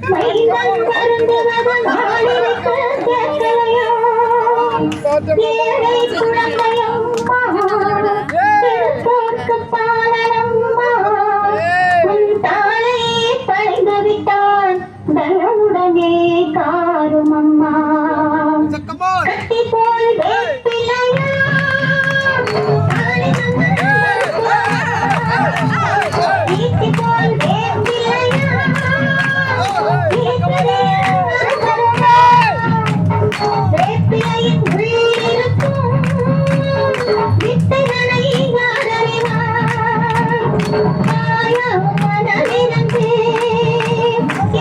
மைந்தன் வருந்துவது மாளிகைக்கு கேட்கலையோ ஏழை குழந்தையம்மா திருப்போர்க்கு பாலனம்மா உன் தாளை படைந்து விட்டான் தயவுடனே காரும் அம்மா கட்டி போல் வேப்பிலையா வீட்டி போல் வேப்பிலையா வேப்பிலையின் உள்ளிருக்கும் வித்தைகளை யார் அறிவார் மனமிருந்தே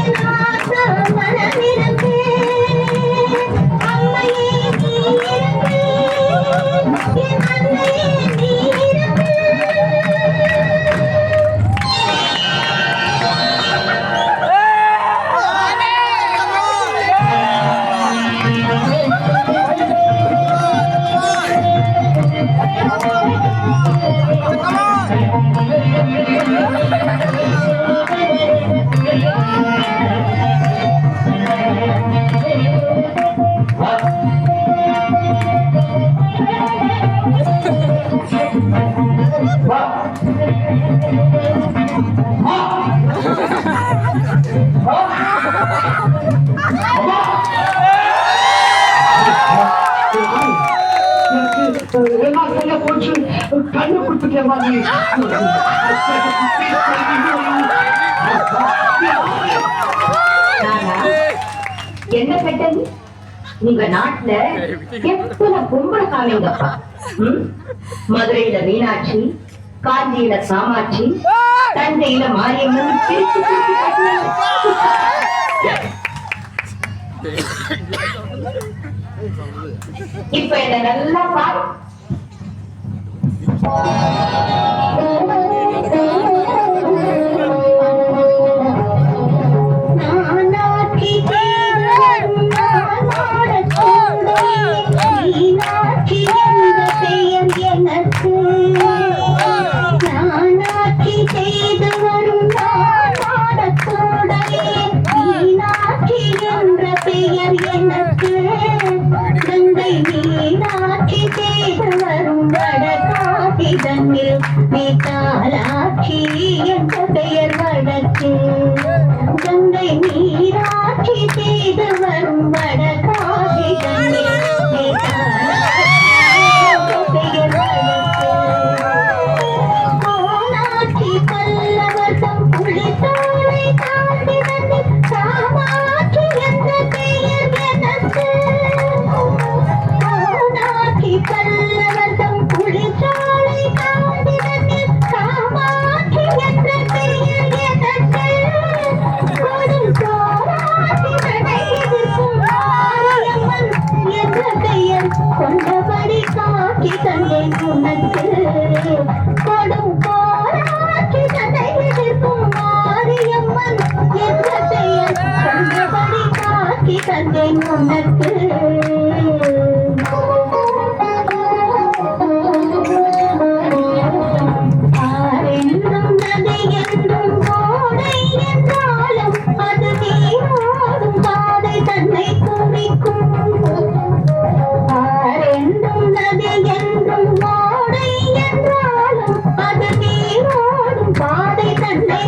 என் ஆசா மனமிருந்தே அம்மையே நீ இருந்து என் அன்னையே நீ இருந்து கண்ணு கொடுத்துட்டே என்ன பெட்டது உங்க நாட்டுல எத்தனை பொம்பளை காமிங்கப்பா மதுரையில மீனாட்சி காஞ்சியில காமாட்சி தஞ்சையில மாரியம்மன் திருச்சி இப்ப என்ன நல்லா பாரு மீட்டாளாட்சி என்ற பெயர் வடக்கு கங்கை நீராட்சி செய்து வரும் வடகாட்சி தன்னில் பெயர் வடக்கு கோனாட்சி பல்லவர்தம் புலித்தோலை தாண்டி வந்து காமாட்சி என்ற பெயர் எனக்கு கோனாட்சி பல்லவர்தம் புலித்தோலை தாண்டி வந்து காமாட்சி என்ற பெயர் எனக்கு கொடும் கோராட்சி நடை எதிர்க்கும் மாரியம்மன் என்ற பெயர் கொண்டபடி காட்சி தந்தேன் உனக்கு கொடும் கோராட்சி நடை எதிர்க்கும் மாரியம்மன் என்ற பெயர் கொண்டபடி காட்சி தந்தேன் உனக்கு பாதை தன்னை